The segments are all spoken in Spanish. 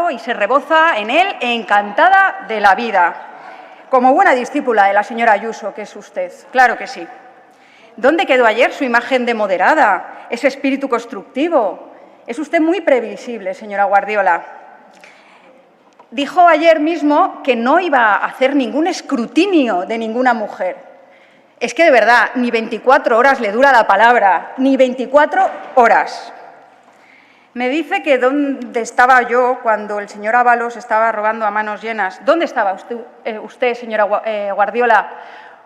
trabajo y se reboza en él encantada de la vida. Como buena discípula de la señora Ayuso, que es usted, claro que sí. ¿Dónde quedó ayer su imagen de moderada, ese espíritu constructivo? Es usted muy previsible, señora Guardiola. Dijo ayer mismo que no iba a hacer ningún escrutinio de ninguna mujer. Es que, de verdad, ni 24 horas le dura la palabra, ni 24 horas. Me dice que dónde estaba yo cuando el señor Ábalos estaba robando a manos llenas. ¿Dónde estaba usted, señora Guardiola,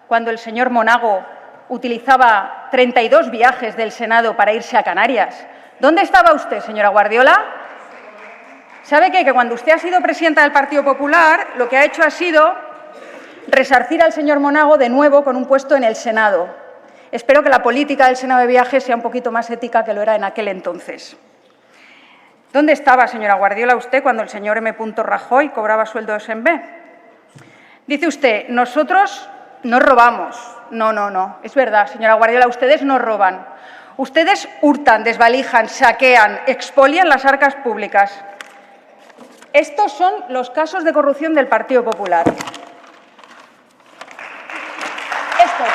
cuando el señor Monago utilizaba 32 viajes del Senado para irse a Canarias? ¿Dónde estaba usted, señora Guardiola? ¿Sabe qué? Que cuando usted ha sido presidenta del Partido Popular, lo que ha hecho ha sido resarcir al señor Monago de nuevo con un puesto en el Senado. Espero que la política del Senado de viajes sea un poquito más ética que lo era en aquel entonces. ¿Dónde estaba, señora Guardiola, usted cuando el señor M. Rajoy cobraba sueldos en B? Dice usted, nosotros no robamos. No. Es verdad, señora Guardiola, ustedes no roban. Ustedes hurtan, desvalijan, saquean, expolian las arcas públicas. Estos son los casos de corrupción del Partido Popular. Estos.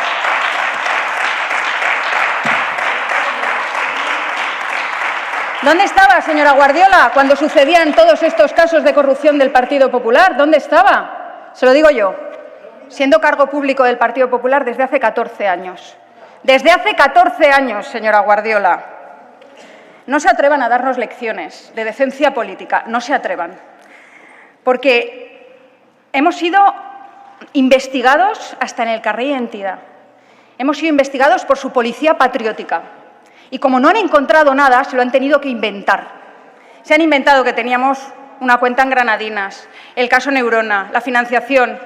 ¿Dónde estaba, señora Guardiola, cuando sucedían todos estos casos de corrupción del Partido Popular? ¿Dónde estaba? Se lo digo yo, siendo cargo público del Partido Popular desde hace 14 años. Desde hace 14 años, señora Guardiola. No se atrevan a darnos lecciones de decencia política, no se atrevan. Porque hemos sido investigados hasta en el carnet de identidad. Hemos sido investigados por su policía patriótica. Y como no han encontrado nada, se lo han tenido que inventar. Se han inventado que teníamos una cuenta en Granadinas, el caso Neurona, la financiación.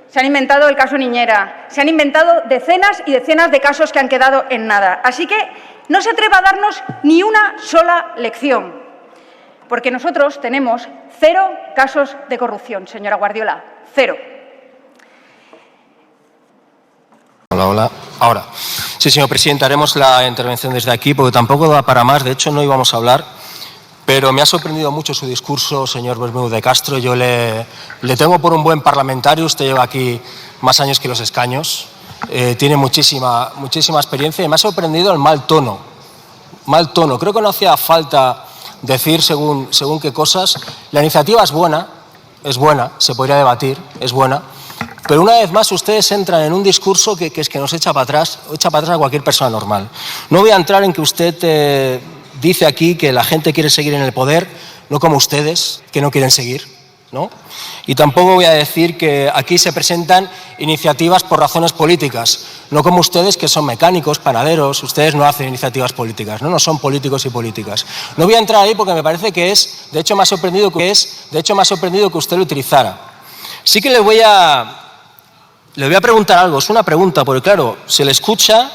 Se han inventado el caso Niñera. Se han inventado decenas y decenas de casos que han quedado en nada. Así que no se atreva a darnos ni una sola lección. Porque nosotros tenemos 0 casos de corrupción, señora Guardiola. 0. Hola. Ahora. Sí, señor presidente, haremos la intervención desde aquí porque tampoco da para más. De hecho, no íbamos a hablar, pero me ha sorprendido mucho su discurso, señor Bermúdez de Castro. Yo le tengo por un buen parlamentario. Usted lleva aquí más años que los escaños. Tiene muchísima experiencia y me ha sorprendido el mal tono. Mal tono. Creo que no hacía falta decir según qué cosas. La iniciativa es buena, se podría debatir, es buena. Pero una vez más ustedes entran en un discurso que es que nos echa para atrás a cualquier persona normal. No voy a entrar en que usted dice aquí que la gente quiere seguir en el poder, no como ustedes, que no quieren seguir, ¿no? Y tampoco voy a decir que aquí se presentan iniciativas por razones políticas, no como ustedes que son mecánicos, panaderos, ustedes no hacen iniciativas políticas, no son políticos y políticas. No voy a entrar ahí porque me parece que de hecho me ha sorprendido que usted lo utilizara. Sí que le voy a preguntar algo, es una pregunta, porque claro, se le escucha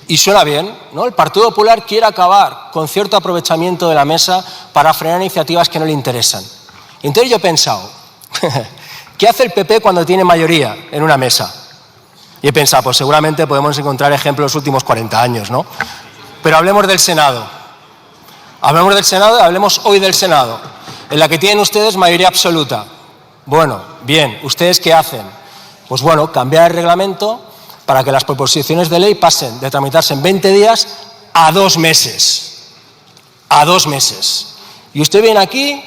y suena bien, ¿no? El Partido Popular quiere acabar con cierto aprovechamiento de la mesa para frenar iniciativas que no le interesan. Y entonces yo he pensado, ¿qué hace el PP cuando tiene mayoría en una mesa? Y he pensado, pues seguramente podemos encontrar ejemplos los últimos 40 años, ¿no? Pero hablemos del Senado. Hablemos hoy del Senado, en la que tienen ustedes mayoría absoluta. Bueno, bien, ¿ustedes qué hacen? Pues bueno, cambiar el reglamento para que las proposiciones de ley pasen de tramitarse en 20 días a 2 meses. A 2 meses. Y usted viene aquí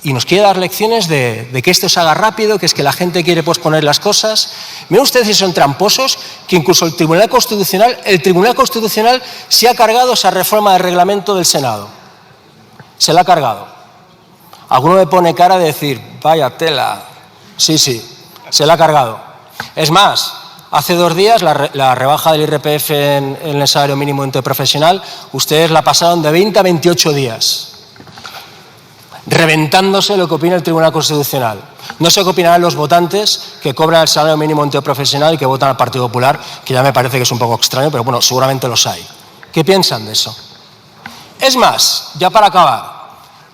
y nos quiere dar lecciones de que esto se haga rápido, que es que la gente quiere posponer las cosas. Miren ustedes si son tramposos, que incluso el Tribunal Constitucional se ha cargado esa reforma del reglamento del Senado. Se la ha cargado. Alguno me pone cara de decir, vaya tela. Sí, se la ha cargado. Es más, hace 2 días la rebaja del IRPF en el salario mínimo interprofesional, ustedes la pasaron de 20 a 28 días, reventándose lo que opina el Tribunal Constitucional. No sé qué opinarán los votantes que cobran el salario mínimo interprofesional y que votan al Partido Popular, que ya me parece que es un poco extraño, pero bueno, seguramente los hay. ¿Qué piensan de eso? Es más, ya para acabar,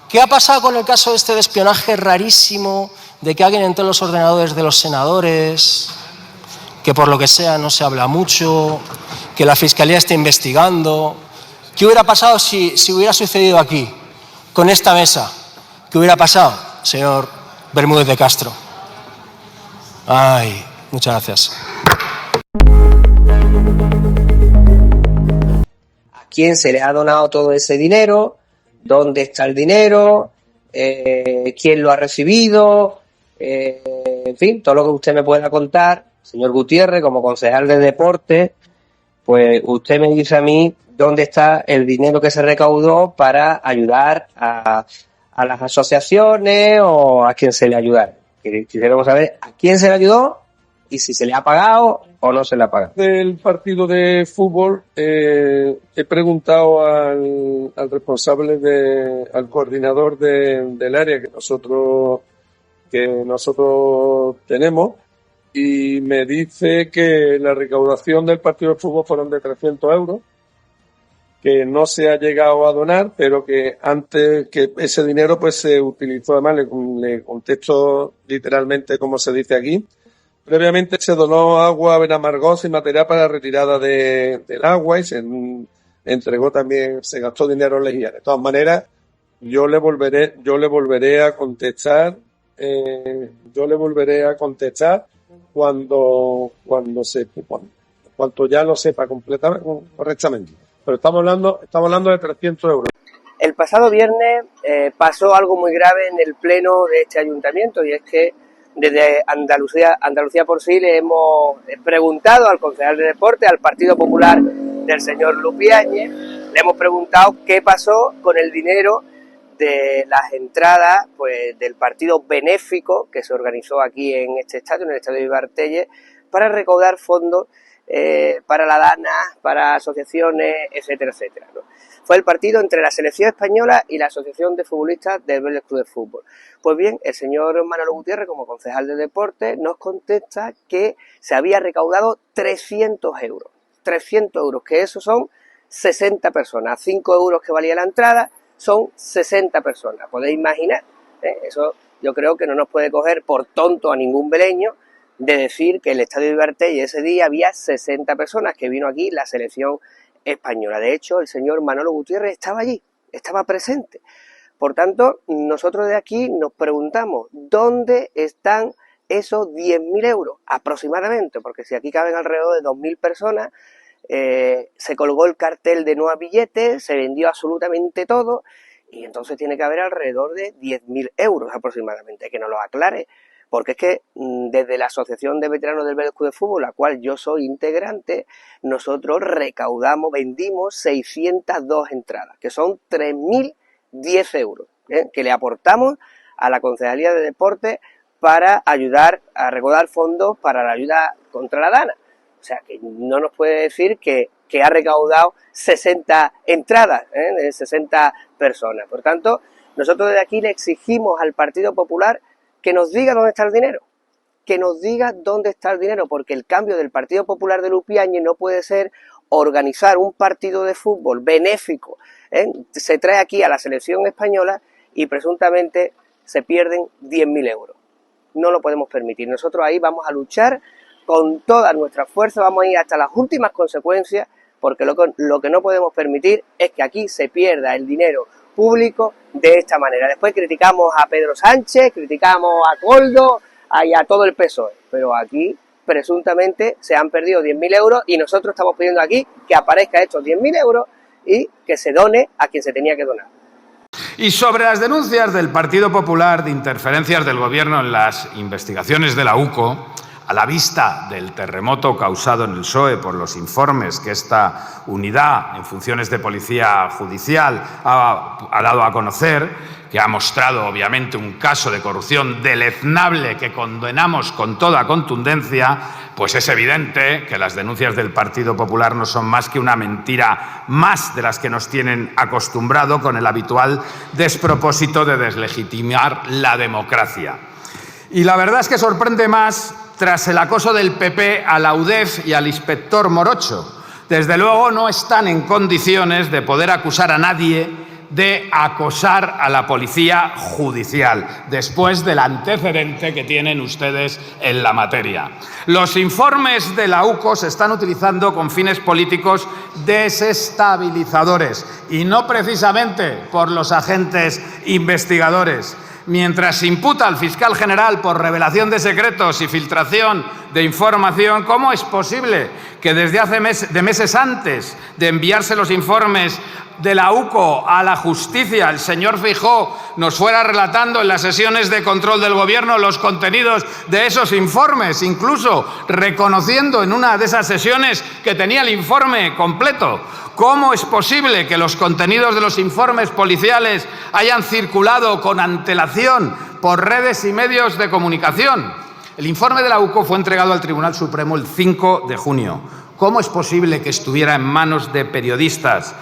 ¿qué ha pasado con el caso este de espionaje rarísimo, de que alguien entró en los ordenadores de los senadores, que por lo que sea no se habla mucho, que la Fiscalía está investigando? ¿Qué hubiera pasado si hubiera sucedido aquí, con esta mesa? ¿Qué hubiera pasado, señor Bermúdez de Castro? Ay, muchas gracias. ¿A quién se le ha donado todo ese dinero? ¿Dónde está el dinero? ¿Quién lo ha recibido? En fin, todo lo que usted me pueda contar, señor Gutiérrez, como concejal de deporte, pues usted me dice a mí dónde está el dinero que se recaudó para ayudar a las asociaciones o a quien se le ayudara. Quisiéramos saber a quién se le ayudó y si se le ha pagado o no se le ha pagado. Del partido de fútbol he preguntado al responsable, al coordinador del área que nosotros tenemos, y me dice que la recaudación del partido de fútbol fueron de 300 euros, que no se ha llegado a donar, pero que antes que ese dinero pues se utilizó, además le contesto literalmente como se dice aquí. Previamente se donó agua, Benamargós y material para la retirada del agua, y se entregó también, se gastó dinero en lejía. De todas maneras, yo le volveré a contestar cuando ya lo sepa completamente, correctamente. Pero estamos hablando de 300 euros. El pasado viernes pasó algo muy grave en el pleno de este ayuntamiento, y es que desde Andalucía por sí le hemos preguntado al concejal de deporte, al Partido Popular del señor Lupi Áñez, le hemos preguntado qué pasó con el dinero de las entradas pues del partido benéfico que se organizó aquí en este estadio, en el estadio de Vivar Tellez, para recaudar fondos para la DANA, para asociaciones, etcétera, etcétera, ¿no? Fue el partido entre la selección española y la Asociación de Futbolistas del Vélez Club de Fútbol. Pues bien, el señor Manolo Gutiérrez, como concejal de deporte, nos contesta que se había recaudado 300 euros. 300 euros, que eso son 60 personas. 5 euros que valía la entrada, son 60 personas. ¿Podéis imaginar? Eso yo creo que no nos puede coger por tonto a ningún veleño de decir que el estadio de Vivar Tellez ese día había 60 personas, que vino aquí la selección española. De hecho, el señor Manolo Gutiérrez estaba allí, estaba presente. Por tanto, nosotros de aquí nos preguntamos, ¿dónde están esos 10.000 euros aproximadamente? Porque si aquí caben alrededor de 2.000 personas, se colgó el cartel de no a billetes, se vendió absolutamente todo, y entonces tiene que haber alrededor de 10.000 euros aproximadamente, que nos lo aclare. Porque es que desde la Asociación de Veteranos del Vélez Club de Fútbol, la cual yo soy integrante, nosotros vendimos 602 entradas, que son 3.010 euros, que le aportamos a la Concejalía de Deportes para ayudar a recaudar fondos para la ayuda contra la DANA. O sea, que no nos puede decir que ha recaudado 60 entradas, de 60 personas. Por tanto, nosotros desde aquí le exigimos al Partido Popular que nos diga dónde está el dinero, que nos diga dónde está el dinero, porque el cambio del Partido Popular de Lupi Áñez no puede ser organizar un partido de fútbol benéfico, se trae aquí a la selección española y presuntamente se pierden 10.000 euros. No lo podemos permitir. Nosotros ahí vamos a luchar con toda nuestra fuerza, vamos a ir hasta las últimas consecuencias, porque lo que no podemos permitir es que aquí se pierda el dinero público de esta manera. Después criticamos a Pedro Sánchez, criticamos a Coldo y a todo el PSOE, pero aquí presuntamente se han perdido 10.000 euros y nosotros estamos pidiendo aquí que aparezca estos 10.000 euros y que se done a quien se tenía que donar. Y sobre las denuncias del Partido Popular de interferencias del Gobierno en las investigaciones de la UCO, a la vista del terremoto causado en el PSOE por los informes que esta unidad en funciones de policía judicial ha dado a conocer, que ha mostrado obviamente un caso de corrupción deleznable que condenamos con toda contundencia, pues es evidente que las denuncias del Partido Popular no son más que una mentira más de las que nos tienen acostumbrado con el habitual despropósito de deslegitimar la democracia. Y la verdad es que sorprende más tras el acoso del PP a la UDEF y al inspector Morocho. Desde luego no están en condiciones de poder acusar a nadie de acosar a la policía judicial, después del antecedente que tienen ustedes en la materia. Los informes de la UCO se están utilizando con fines políticos desestabilizadores y no precisamente por los agentes investigadores. Mientras se imputa al fiscal general por revelación de secretos y filtración de información, ¿cómo es posible que desde hace meses antes de enviarse los informes de la UCO a la justicia, el señor Feijóo nos fuera relatando en las sesiones de control del Gobierno los contenidos de esos informes, incluso reconociendo en una de esas sesiones que tenía el informe completo? ¿Cómo es posible que los contenidos de los informes policiales hayan circulado con antelación por redes y medios de comunicación? El informe de la UCO fue entregado al Tribunal Supremo el 5 de junio. ¿Cómo es posible que estuviera en manos de periodistas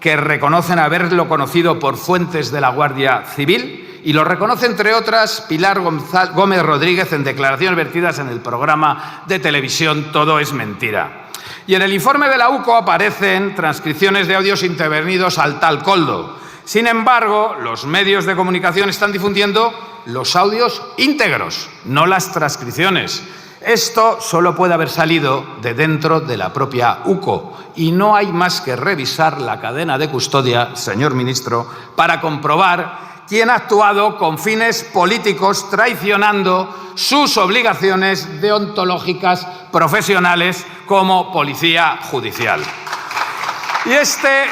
que reconocen haberlo conocido por fuentes de la Guardia Civil? Y lo reconoce, entre otras, Pilar Gómez Rodríguez en declaraciones vertidas en el programa de televisión Todo es mentira. Y en el informe de la UCO aparecen transcripciones de audios intervenidos al tal Koldo. Sin embargo, los medios de comunicación están difundiendo los audios íntegros, no las transcripciones. Esto solo puede haber salido de dentro de la propia UCO y no hay más que revisar la cadena de custodia, señor ministro, para comprobar quién ha actuado con fines políticos traicionando sus obligaciones deontológicas profesionales como policía judicial. Y este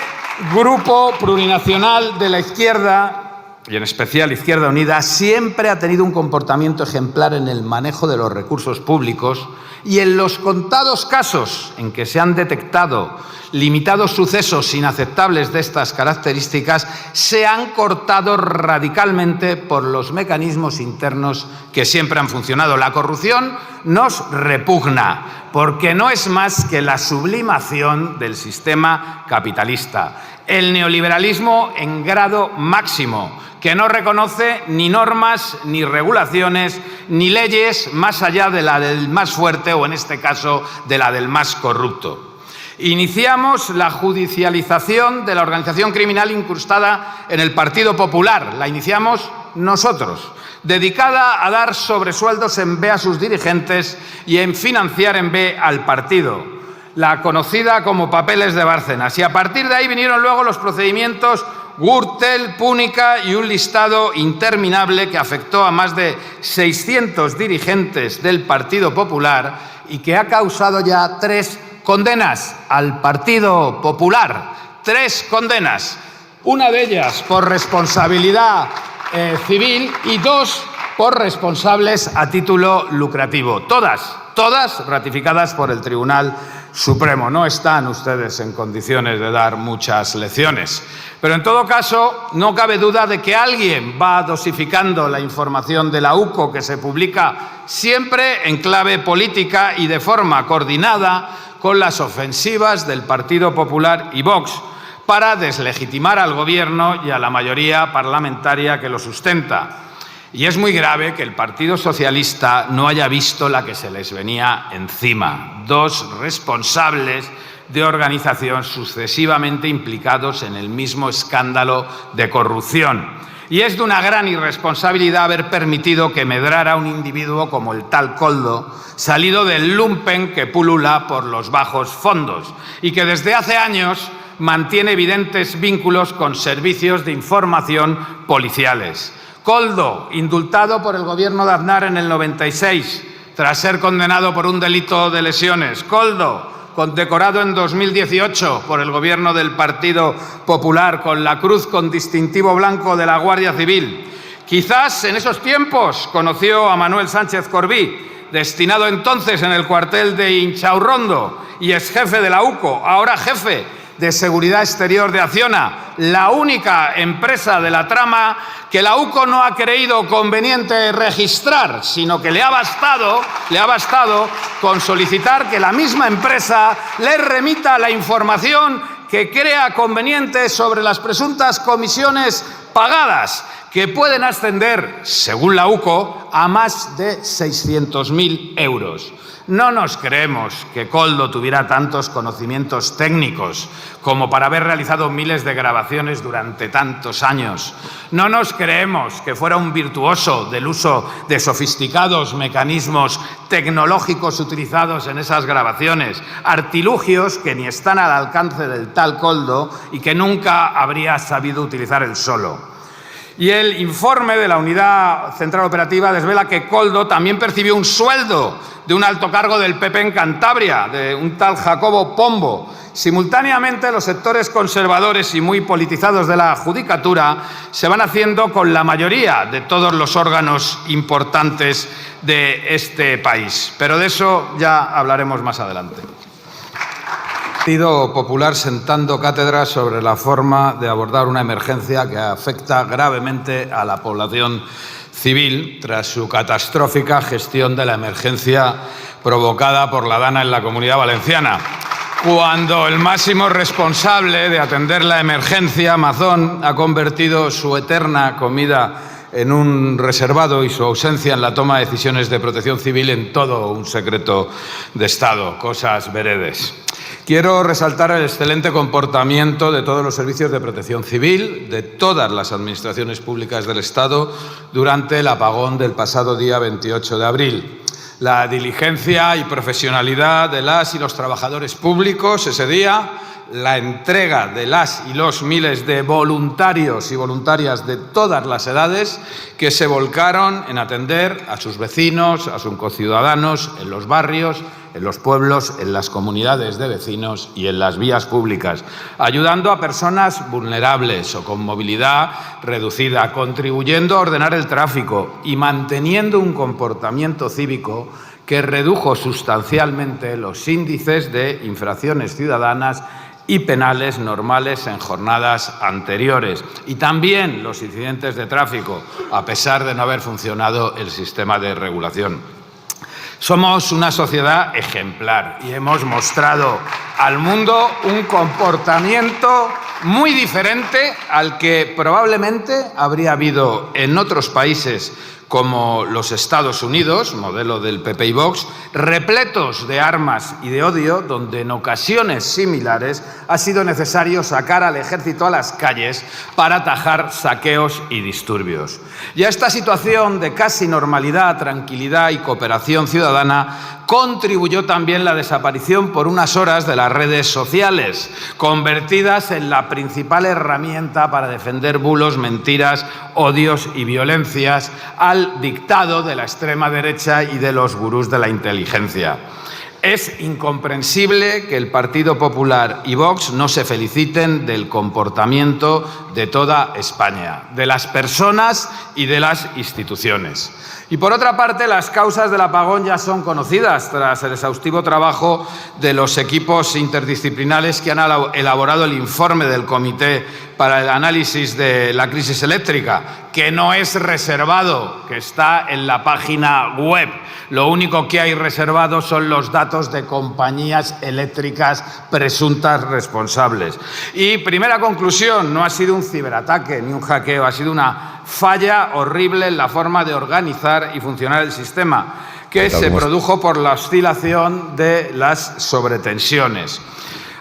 grupo plurinacional de la izquierda, y en especial Izquierda Unida, siempre ha tenido un comportamiento ejemplar en el manejo de los recursos públicos y en los contados casos en que se han detectado limitados sucesos inaceptables de estas características, se han cortado radicalmente por los mecanismos internos que siempre han funcionado. La corrupción nos repugna porque no es más que la sublimación del sistema capitalista, el neoliberalismo en grado máximo, que no reconoce ni normas, ni regulaciones, ni leyes más allá de la del más fuerte o, en este caso, de la del más corrupto. Iniciamos la judicialización de la organización criminal incrustada en el Partido Popular. La iniciamos nosotros, dedicada a dar sobresueldos en B a sus dirigentes y en financiar en B al partido, la conocida como papeles de Bárcenas. Y a partir de ahí vinieron luego los procedimientos Gürtel, Púnica y un listado interminable que afectó a más de 600 dirigentes del Partido Popular y que ha causado ya 3 condenas al Partido Popular. 3 condenas. Una de ellas por responsabilidad civil y 2 por responsables a título lucrativo. Todas ratificadas por el Tribunal Supremo. No están ustedes en condiciones de dar muchas lecciones. Pero en todo caso, no cabe duda de que alguien va dosificando la información de la UCO que se publica siempre en clave política y de forma coordinada con las ofensivas del Partido Popular y Vox para deslegitimar al Gobierno y a la mayoría parlamentaria que lo sustenta. Y es muy grave que el Partido Socialista no haya visto la que se les venía encima. 2 responsables de organización sucesivamente implicados en el mismo escándalo de corrupción. Y es de una gran irresponsabilidad haber permitido que medrara un individuo como el tal Koldo, salido del lumpen que pulula por los bajos fondos y que desde hace años mantiene evidentes vínculos con servicios de información policiales. Koldo, indultado por el Gobierno de Aznar en el 96, tras ser condenado por un delito de lesiones. Koldo, condecorado en 2018 por el Gobierno del Partido Popular con la cruz con distintivo blanco de la Guardia Civil. Quizás en esos tiempos conoció a Manuel Sánchez Corbí, destinado entonces en el cuartel de Inchaurrondo y exjefe de la UCO, ahora jefe de Seguridad Exterior de Acciona, la única empresa de la trama que la UCO no ha creído conveniente registrar, sino que le ha bastado con solicitar que la misma empresa le remita la información que crea conveniente sobre las presuntas comisiones pagadas, que pueden ascender, según la UCO, a más de 600.000 euros. No nos creemos que Koldo tuviera tantos conocimientos técnicos como para haber realizado miles de grabaciones durante tantos años. No nos creemos que fuera un virtuoso del uso de sofisticados mecanismos tecnológicos utilizados en esas grabaciones, artilugios que ni están al alcance del tal Koldo y que nunca habría sabido utilizar él solo. Y el informe de la Unidad Central Operativa desvela que Koldo también percibió un sueldo de un alto cargo del PP en Cantabria, de un tal Jacobo Pombo. Simultáneamente, los sectores conservadores y muy politizados de la judicatura se van haciendo con la mayoría de todos los órganos importantes de este país. Pero de eso ya hablaremos más adelante. Partido Popular sentando cátedra sobre la forma de abordar una emergencia que afecta gravemente a la población civil tras su catastrófica gestión de la emergencia provocada por la Dana en la Comunidad Valenciana. Cuando el máximo responsable de atender la emergencia, Mazón, ha convertido su eterna comida en un reservado y su ausencia en la toma de decisiones de protección civil en todo un secreto de Estado. Cosas veredes. Quiero resaltar el excelente comportamiento de todos los servicios de protección civil, de todas las administraciones públicas del Estado, durante el apagón del pasado día 28 de abril. La diligencia y profesionalidad de las y los trabajadores públicos ese día, la entrega de las y los miles de voluntarios y voluntarias de todas las edades que se volcaron en atender a sus vecinos, a sus conciudadanos, en los barrios, en los pueblos, en las comunidades de vecinos y en las vías públicas, ayudando a personas vulnerables o con movilidad reducida, contribuyendo a ordenar el tráfico y manteniendo un comportamiento cívico que redujo sustancialmente los índices de infracciones ciudadanas y penales normales en jornadas anteriores, y también los incidentes de tráfico, a pesar de no haber funcionado el sistema de regulación. Somos una sociedad ejemplar y hemos mostrado al mundo un comportamiento muy diferente al que probablemente habría habido en otros países como los Estados Unidos, modelo del PP y Vox, repletos de armas y de odio, donde en ocasiones similares ha sido necesario sacar al ejército a las calles para atajar saqueos y disturbios. Y a esta situación de casi normalidad, tranquilidad y cooperación ciudadana contribuyó también la desaparición por unas horas de las redes sociales, convertidas en la principal herramienta para defender bulos, mentiras, odios y violencias al dictado de la extrema derecha y de los gurús de la inteligencia. Es incomprensible que el Partido Popular y Vox no se feliciten del comportamiento de toda España, de las personas y de las instituciones. Y por otra parte, las causas del apagón ya son conocidas tras el exhaustivo trabajo de los equipos interdisciplinares que han elaborado el informe del Comité para el Análisis de la Crisis Eléctrica, que no es reservado, que está en la página web. Lo único que hay reservado son los datos de compañías eléctricas presuntas responsables. Y primera conclusión, no ha sido un ciberataque ni un hackeo, ha sido una falla horrible en la forma de organizar y funcionar el sistema, que se produjo por la oscilación de las sobretensiones.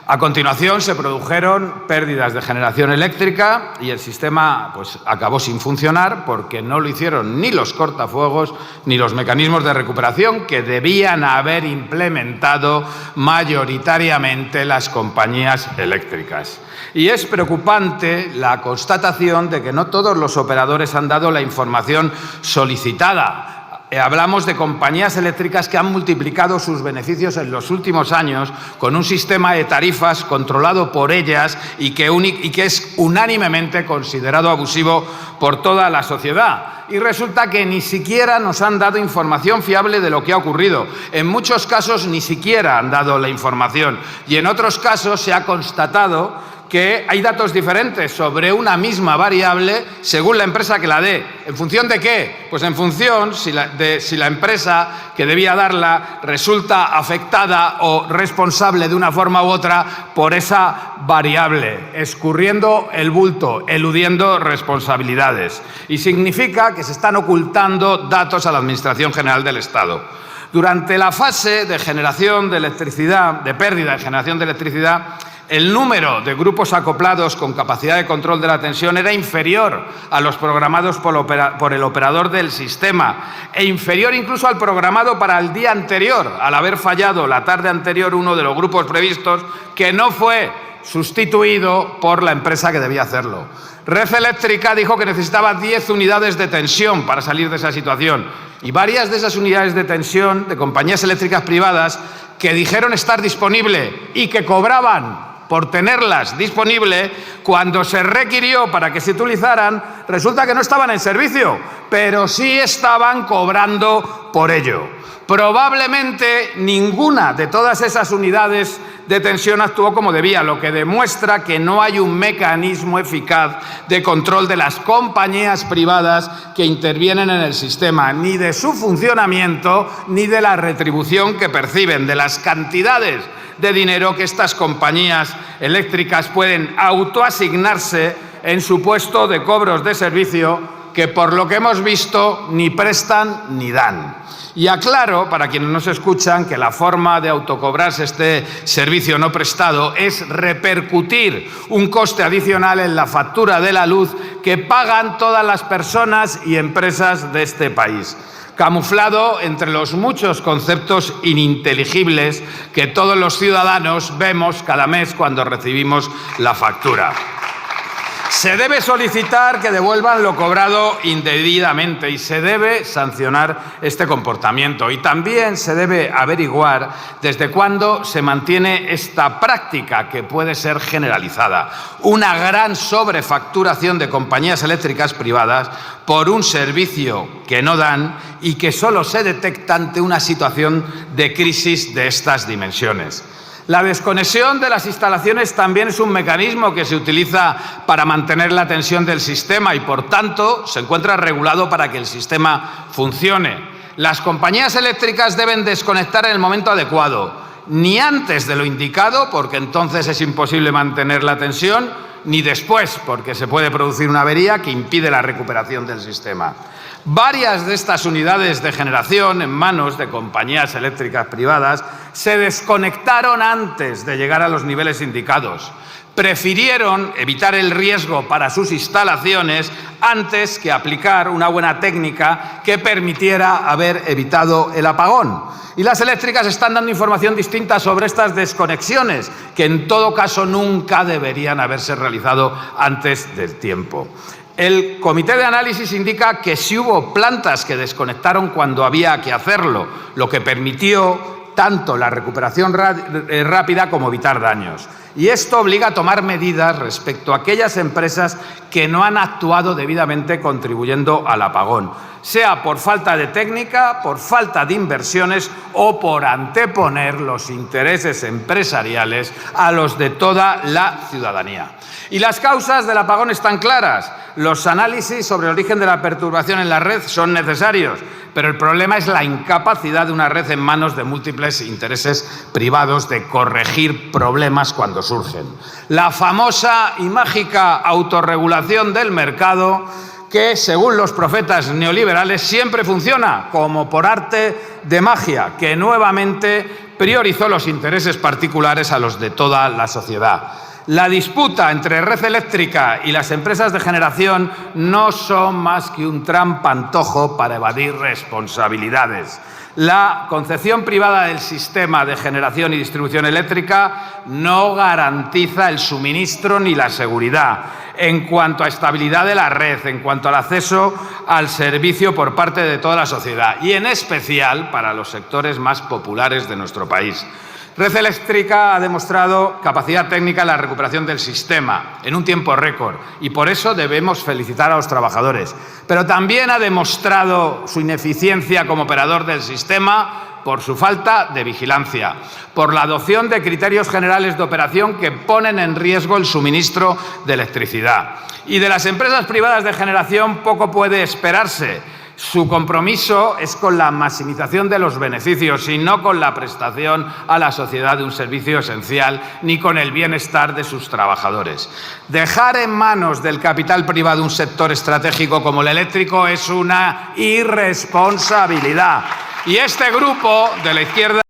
A continuación se produjeron pérdidas de generación eléctrica y el sistema acabó sin funcionar porque no lo hicieron ni los cortafuegos ni los mecanismos de recuperación que debían haber implementado mayoritariamente las compañías eléctricas. Y es preocupante la constatación de que no todos los operadores han dado la información solicitada. Hablamos de compañías eléctricas que han multiplicado sus beneficios en los últimos años con un sistema de tarifas controlado por ellas y que es unánimemente considerado abusivo por toda la sociedad. Y resulta que ni siquiera nos han dado información fiable de lo que ha ocurrido. En muchos casos ni siquiera han dado la información y en otros casos se ha constatado que hay datos diferentes sobre una misma variable según la empresa que la dé. ¿En función de qué? Pues en función de si la empresa que debía darla resulta afectada o responsable de una forma u otra por esa variable, escurriendo el bulto, eludiendo responsabilidades. Y significa que se están ocultando datos a la Administración General del Estado. Durante la fase de generación de electricidad, de pérdida de generación de electricidad, el número de grupos acoplados con capacidad de control de la tensión era inferior a los programados por el operador del sistema e inferior incluso al programado para el día anterior, al haber fallado la tarde anterior uno de los grupos previstos que no fue sustituido por la empresa que debía hacerlo. Red Eléctrica dijo que necesitaba 10 unidades de tensión para salir de esa situación y varias de esas unidades de tensión de compañías eléctricas privadas que dijeron estar disponibles y que cobraban por tenerlas disponibles, cuando se requirió para que se utilizaran, resulta que no estaban en servicio, pero sí estaban cobrando por ello. Probablemente ninguna de todas esas unidades de tensión actuó como debía, lo que demuestra que no hay un mecanismo eficaz de control de las compañías privadas que intervienen en el sistema, ni de su funcionamiento, ni de la retribución que perciben, de las cantidades de dinero que estas compañías eléctricas pueden autoasignarse en su puesto de cobros de servicio, que por lo que hemos visto ni prestan ni dan. Y aclaro, para quienes nos escuchan, que la forma de autocobrarse este servicio no prestado es repercutir un coste adicional en la factura de la luz que pagan todas las personas y empresas de este país, camuflado entre los muchos conceptos ininteligibles que todos los ciudadanos vemos cada mes cuando recibimos la factura. Se debe solicitar que devuelvan lo cobrado indebidamente y se debe sancionar este comportamiento. Y también se debe averiguar desde cuándo se mantiene esta práctica que puede ser generalizada. Una gran sobrefacturación de compañías eléctricas privadas por un servicio que no dan y que solo se detecta ante una situación de crisis de estas dimensiones. La desconexión de las instalaciones también es un mecanismo que se utiliza para mantener la tensión del sistema y, por tanto, se encuentra regulado para que el sistema funcione. Las compañías eléctricas deben desconectar en el momento adecuado, ni antes de lo indicado, porque entonces es imposible mantener la tensión, ni después, porque se puede producir una avería que impide la recuperación del sistema. Varias de estas unidades de generación en manos de compañías eléctricas privadas se desconectaron antes de llegar a los niveles indicados. Prefirieron evitar el riesgo para sus instalaciones antes que aplicar una buena técnica que permitiera haber evitado el apagón. Y las eléctricas están dando información distinta sobre estas desconexiones, que en todo caso nunca deberían haberse realizado antes del tiempo. El comité de análisis indica que sí hubo plantas que desconectaron cuando había que hacerlo, lo que permitió tanto la recuperación rápida como evitar daños. Y esto obliga a tomar medidas respecto a aquellas empresas que no han actuado debidamente contribuyendo al apagón, sea por falta de técnica, por falta de inversiones o por anteponer los intereses empresariales a los de toda la ciudadanía. Y las causas del apagón están claras. Los análisis sobre el origen de la perturbación en la red son necesarios, pero el problema es la incapacidad de una red en manos de múltiples intereses privados de corregir problemas cuando surgen. La famosa y mágica autorregulación del mercado que, según los profetas neoliberales, siempre funciona como por arte de magia, que nuevamente priorizó los intereses particulares a los de toda la sociedad. La disputa entre Red Eléctrica y las empresas de generación no son más que un trampantojo para evadir responsabilidades. La concepción privada del sistema de generación y distribución eléctrica no garantiza el suministro ni la seguridad en cuanto a estabilidad de la red, en cuanto al acceso al servicio por parte de toda la sociedad y, en especial, para los sectores más populares de nuestro país. Red Eléctrica ha demostrado capacidad técnica en la recuperación del sistema en un tiempo récord y por eso debemos felicitar a los trabajadores. Pero también ha demostrado su ineficiencia como operador del sistema por su falta de vigilancia, por la adopción de criterios generales de operación que ponen en riesgo el suministro de electricidad. Y de las empresas privadas de generación poco puede esperarse. Su compromiso es con la maximización de los beneficios y no con la prestación a la sociedad de un servicio esencial ni con el bienestar de sus trabajadores. Dejar en manos del capital privado un sector estratégico como el eléctrico es una irresponsabilidad. Y este grupo de la izquierda